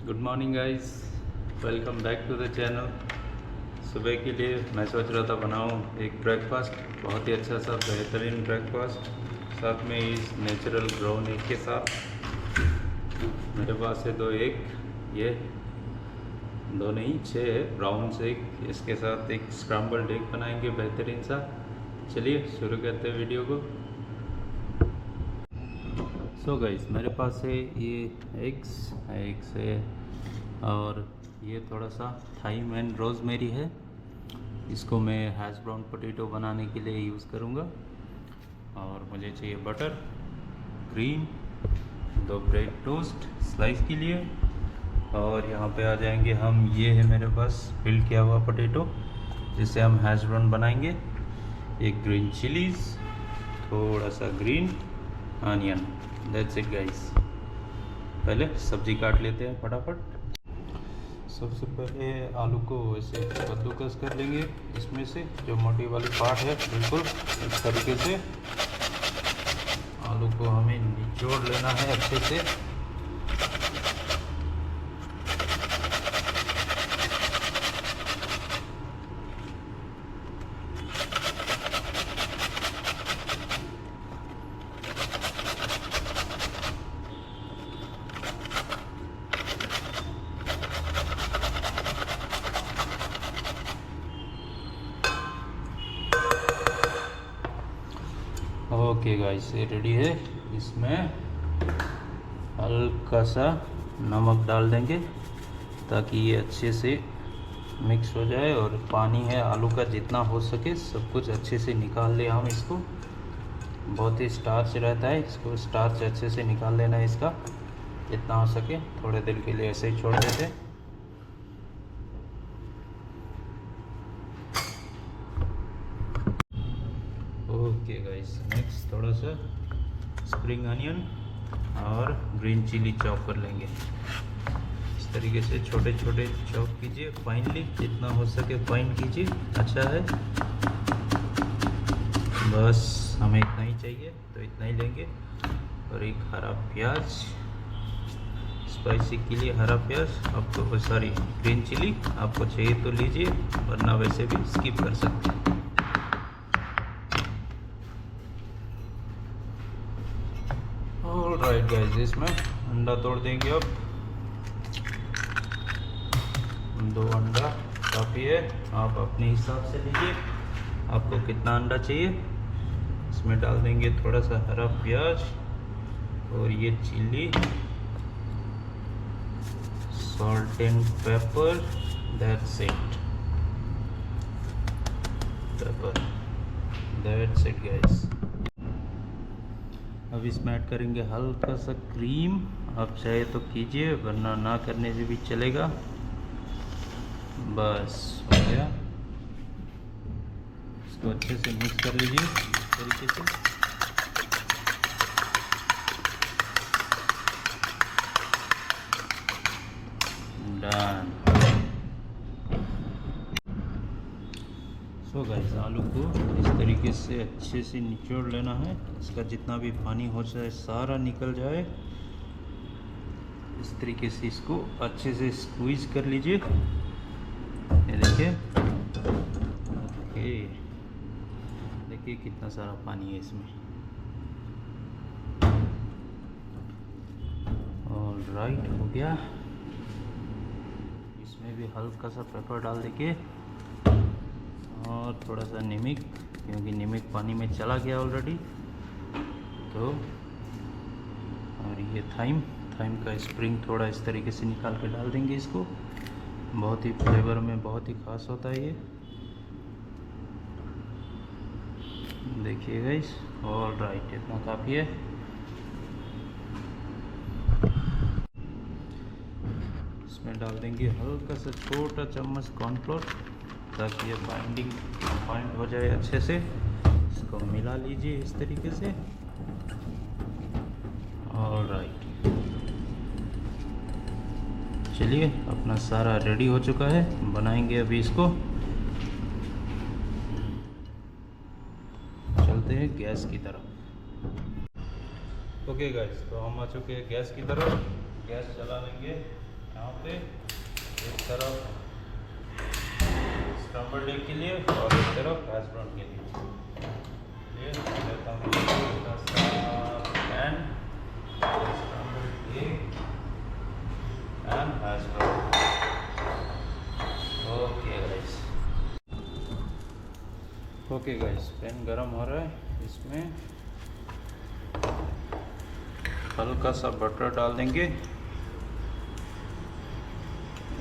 Good morning guys, welcome back to the channel. सुबह के लिए मैं सोच रहा था बनाऊं एक ब्रेकफास्ट, बहुत ही अच्छा सा बेहतरीन ब्रेकफास्ट, साथ में इस नेचुरल ब्राउन एग के साथ। मेरे पास है 2 एग, ये 2 नहीं 6 है ब्राउन एग। इसके साथ एक स्क्रैम्बल्ड एग बनाएंगे बेहतरीन सा। चलिए शुरू करते हैं वीडियो को। सो गाइस, मेरे पास है ये एग्स है और ये थोड़ा सा थाइम एंड रोज़मेरी है। इसको मैं हैश ब्राउन पोटैटो बनाने के लिए यूज़ करूँगा। और मुझे चाहिए butter, cream, 2 bread toast slice के लिए। और यहाँ पे आ जाएंगे हम, ये है मेरे पास फिल किया हुआ पोटैटो जिससे हम हैश ब्राउन बनाएंगे। एक ग्रीन चिलीज़, थोड़ा सा green onion, that's it guys. पहले सब्जी काट लेते हैं फटाफट। सबसे पहले आलू को ऐसे कद्दूकस कर लेंगे, इसमें से जो मोटी वाली पार्ट है बिल्कुल इस तरीके से। आलू को हमें निचोड़ लेना है अच्छे से। ओके गाइस, ये रेडी है। इसमें हल्का सा नमक डाल देंगे ताकि ये अच्छे से मिक्स हो जाए, और पानी है आलू का जितना हो सके सब कुछ अच्छे से निकाल ले हम इसको। बहुत ही स्टार्च रहता है, इसको स्टार्च अच्छे से निकाल लेना है इसका जितना हो सके। थोड़े देर के लिए ऐसे ही छोड़ देते हैं। ओके गाइस, नेक्स्ट थोड़ा सा स्प्रिंग अनियन और ग्रीन चिली चॉप कर लेंगे। इस तरीके से छोटे छोटे चॉप कीजिए, फाइनली जितना हो सके फाइन कीजिए, अच्छा है। बस हमें इतना ही चाहिए तो इतना ही लेंगे। और एक हरा प्याज, स्पाइसी के लिए हरा प्याज आपको, सॉरी ग्रीन चिली आपको चाहिए तो लीजिए, वरना वैसे भी स्किप कर सकते हैं। ऑलराइट गाइस, इसमें अंडा तोड़ देंगे अब। 2 अंडा काफ़ी है, आप अपने हिसाब से लीजिए आपको कितना अंडा चाहिए। इसमें डाल देंगे थोड़ा सा हरा प्याज और ये chilli, salt and pepper, that's it. Pepper, that's it guys. अब इसमें ऐड करेंगे हल्का सा क्रीम, आप चाहे तो कीजिए वरना ना करने से भी चलेगा। बस हो गया, इसको अच्छे से मिक्स कर लीजिए इस तरीके से। डन। सो गाइस, आलू को इस तरीके से अच्छे से निचोड़ लेना है, इसका जितना भी पानी हो जाए सारा निकल जाए। इस तरीके से इसको अच्छे से स्क्वीज कर लीजिए, ये देखिए। ओके, देखिए कितना सारा पानी है इसमें। ऑलराइट, हो गया। इसमें भी हल्का सा पेपर डाल देंगे और थोड़ा सा नमक, क्योंकि नमक पानी में चला गया ऑलरेडी तो। और ये थाइम का स्प्रिंग थोड़ा इस तरीके से निकाल के डाल देंगे इसको। बहुत ही फ्लेवर में बहुत ही खास होता है ये, देखिए गाइस। ऑलराइट, इतना काफ़ी है। इसमें डाल देंगे हल्का सा छोटा चम्मच कॉर्नफ्लोर ताकि ये बाइंड हो जाए अच्छे से। इसको मिला लीजिए इस तरीके से। ऑलराइट, चलिए अपना सारा रेडी हो चुका है, बनाएंगे अभी इसको। चलते हैं गैस की तरफ। ओके गाइस, तो हम आ चुके हैं गैस की तरफ। गैस चला लेंगे यहाँ पे एक तरफ स्क्रम्बल एग के लिए और एक तरफ हैश ब्राउन के लिए। ये लेता हूँ छोटा सा pan, scramble egg and hash brown. Okay guys, pan गरम हो रहा है। इसमें हल्का सा बटर डाल देंगे।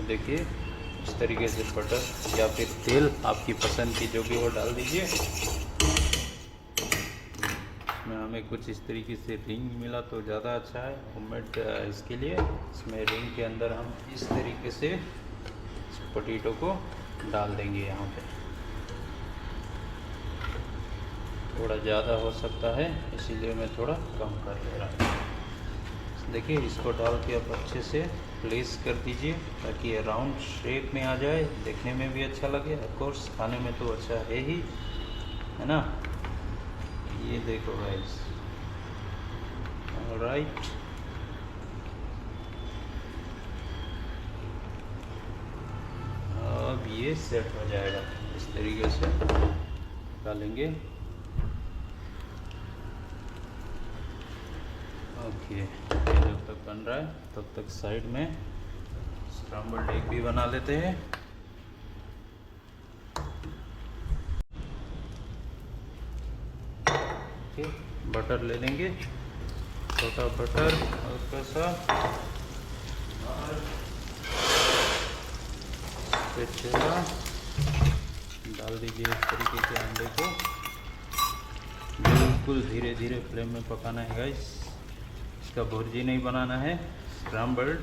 देखिए इस तरीके से बटर या फिर तेल आपकी पसंद की जो भी वो डाल दीजिए। इसमें हमें कुछ इस तरीके से रिंग मिला तो ज़्यादा अच्छा है होममेड इसके लिए। इसमें रिंग के अंदर हम इस तरीके से पोटैटो को डाल देंगे। यहाँ पे थोड़ा ज़्यादा हो सकता है, इसीलिए मैं थोड़ा कम कर दे रहा हूँ। देखिए इसको डाल के आप अच्छे से प्लेस कर दीजिए ताकि ये राउंड शेप में आ जाए, देखने में भी अच्छा लगे। ऑफ कोर्स खाने में तो अच्छा है ही, है ना। ये देखो गाइस, ऑलराइट। अब ये सेट हो जाएगा इस तरीके से डालेंगे। ओके, जब तक बन रहा है तब तक साइड में स्क्रम्बल्ड एग भी बना लेते हैं। ओके, बटर ले लेंगे, छोटा बटर हल्का सा, और चेला डाल दीजिए इस तरीके के अंडे को। बिल्कुल धीरे धीरे फ्लेम में पकाना है गाइस, इसका भुर्जी नहीं बनाना है। स्क्रम्बल्ड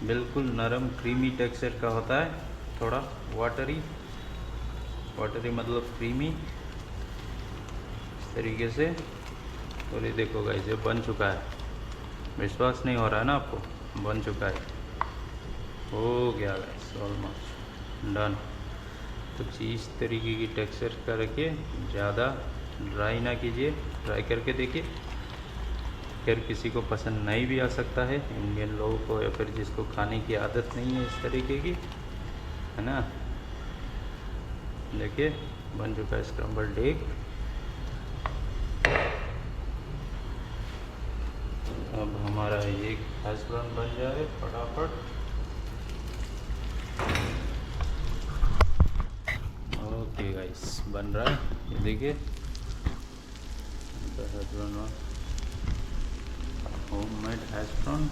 बिल्कुल नरम क्रीमी टेक्सचर का होता है, थोड़ा वाटरी मतलब क्रीमी इस तरीके से। और ये देखो गाइस, ये बन चुका है। विश्वास नहीं हो रहा है ना आपको, बन चुका है, हो गया गाइस, ऑलमोस्ट डन। कुछ इस तरीके की टेक्सचर का रखिए, ज़्यादा ड्राई ना कीजिए। ट्राई करके देखिए, अगर किसी को पसंद नहीं भी आ सकता है, इंडियन लोगों को या फिर जिसको खाने की आदत नहीं है इस तरीके की, है ना। देखिए बन चुका है स्क्रम्बल्ड एग। अब हमारा एक हैश ब्राउन बन जाए फटाफट। ओके गाइस, बन रहा है, ये देखिए hash brown, homemade hash brown.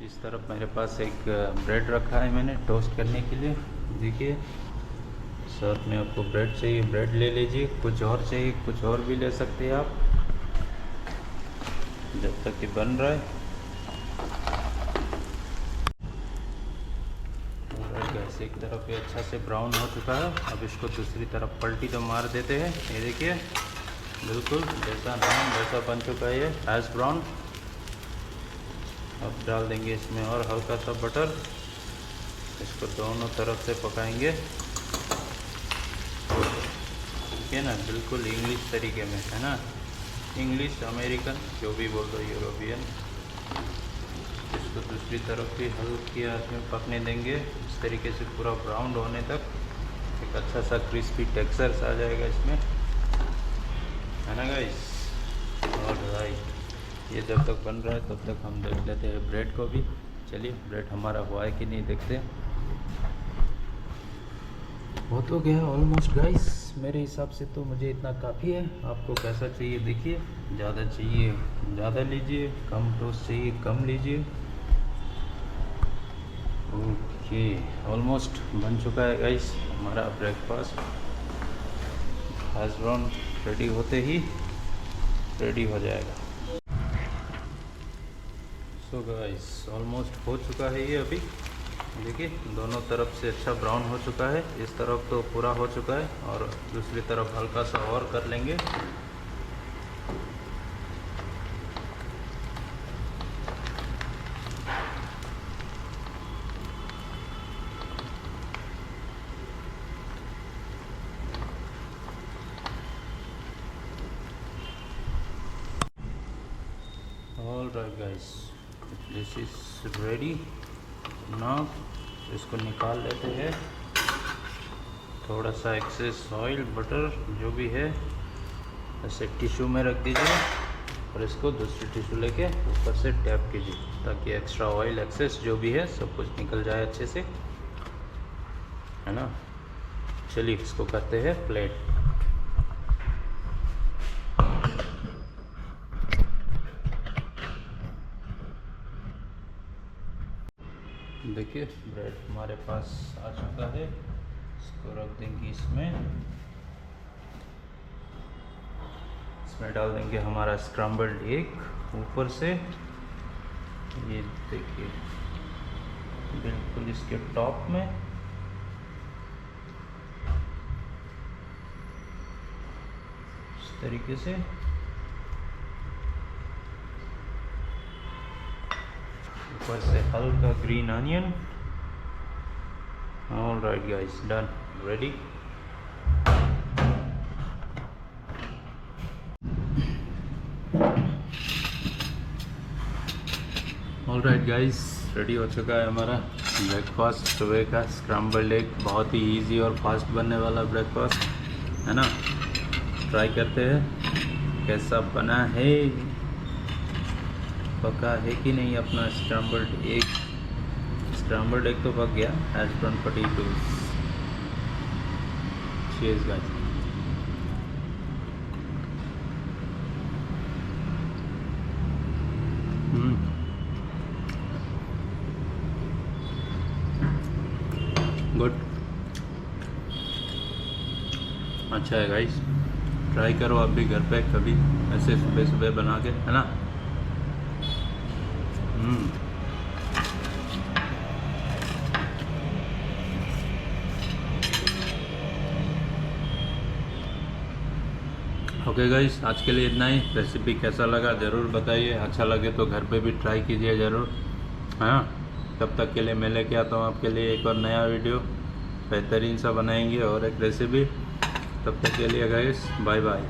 इस तरफ मेरे पास एक ब्रेड रखा है मैंने टोस्ट करने के लिए। देखिए साथ में आपको ब्रेड चाहिए, ब्रेड ले लीजिए। कुछ और चाहिए, कुछ और भी ले सकते हैं आप, जब तक कि बन रहा है। गैस एक तरफ ये अच्छा से ब्राउन हो चुका है। अब इसको दूसरी तरफ पलटी तो मार देते हैं। ये देखिए बिल्कुल जैसा नाम वैसा बन चुका है ये हैश ब्राउन। अब डाल देंगे इसमें और हल्का सा बटर, इसको दोनों तरफ से पकाएंगे, ठीक है ना। बिल्कुल इंग्लिश तरीके में, है ना, इंग्लिश अमेरिकन जो भी बोल दो, यूरोपियन। इसको दूसरी तरफ भी हल्की आंच में पकने देंगे, इस तरीके से पूरा ब्राउन होने तक। एक अच्छा सा क्रिस्पी टेक्सचर आ जाएगा इसमें, है ना गाइस। ऑलराइट, ये जब तक बन रहा है तब तक हम देख लेते हैं ब्रेड को भी। चलिए ब्रेड हमारा हुआ है कि नहीं देखते। हो तो गया ऑलमोस्ट गाइस, मेरे हिसाब से तो मुझे इतना काफ़ी है। आपको कैसा चाहिए देखिए, ज़्यादा चाहिए ज़्यादा लीजिए, कम टोस्ट चाहिए कम लीजिए। ओके, ऑलमोस्ट बन चुका है गाइस हमारा ब्रेकफास्ट। हैश ब्राउन रेडी होते ही रेडी हो जाएगा। सो गाइस ऑलमोस्ट हो चुका है ये। अभी देखिए दोनों तरफ से अच्छा ब्राउन हो चुका है। इस तरफ तो पूरा हो चुका है और दूसरी तरफ हल्का सा और कर लेंगे। Alright guys, this is ready. Now इसको निकाल लेते हैं। थोड़ा सा एक्सेस ऑयल बटर जो भी है ऐसे टिश्यू में रख दीजिए और इसको दूसरी टिश्यू लेके ऊपर से टैप कीजिए ताकि एक्स्ट्रा ऑयल एक्सेस जो भी है सब कुछ निकल जाए अच्छे से, है ना। चलिए इसको करते हैं प्लेट। देखिए ब्रेड हमारे पास आ चुका है। इसको रख देंगे इसमें डाल देंगे हमारा स्क्रैम्बल्ड एग ऊपर से। ये देखिए बिल्कुल इसके टॉप में। इस तरीके से ऊपर से हल्का green onion. All right guys, done, ready. All right guys, ready हो चुका है हमारा ब्रेकफास्ट सुबह का स्क्रैम्बल्ड एग। बहुत ही इजी और फास्ट बनने वाला ब्रेकफास्ट, है ना। ट्राई करते हैं कैसा बना है, पका है कि नहीं अपना स्क्रैम्बल्ड एग। स्क्रैम्बल्ड एग तो पक गया। Hash brown potatoes. Cheers guys. Good, अच्छा है गाइस। ट्राई करो आप भी घर पे कभी ऐसे सुबह सुबह बना के, है ना। ओके गाइस, आज के लिए इतना ही। रेसिपी कैसा लगा ज़रूर बताइए। अच्छा लगे तो घर पे भी ट्राई कीजिए ज़रूर, हाँ। तब तक के लिए मैं लेके आता हूँ आपके लिए एक और नया वीडियो, बेहतरीन सा बनाएंगे और एक रेसिपी। तब तक के लिए गाइस, बाय बाय।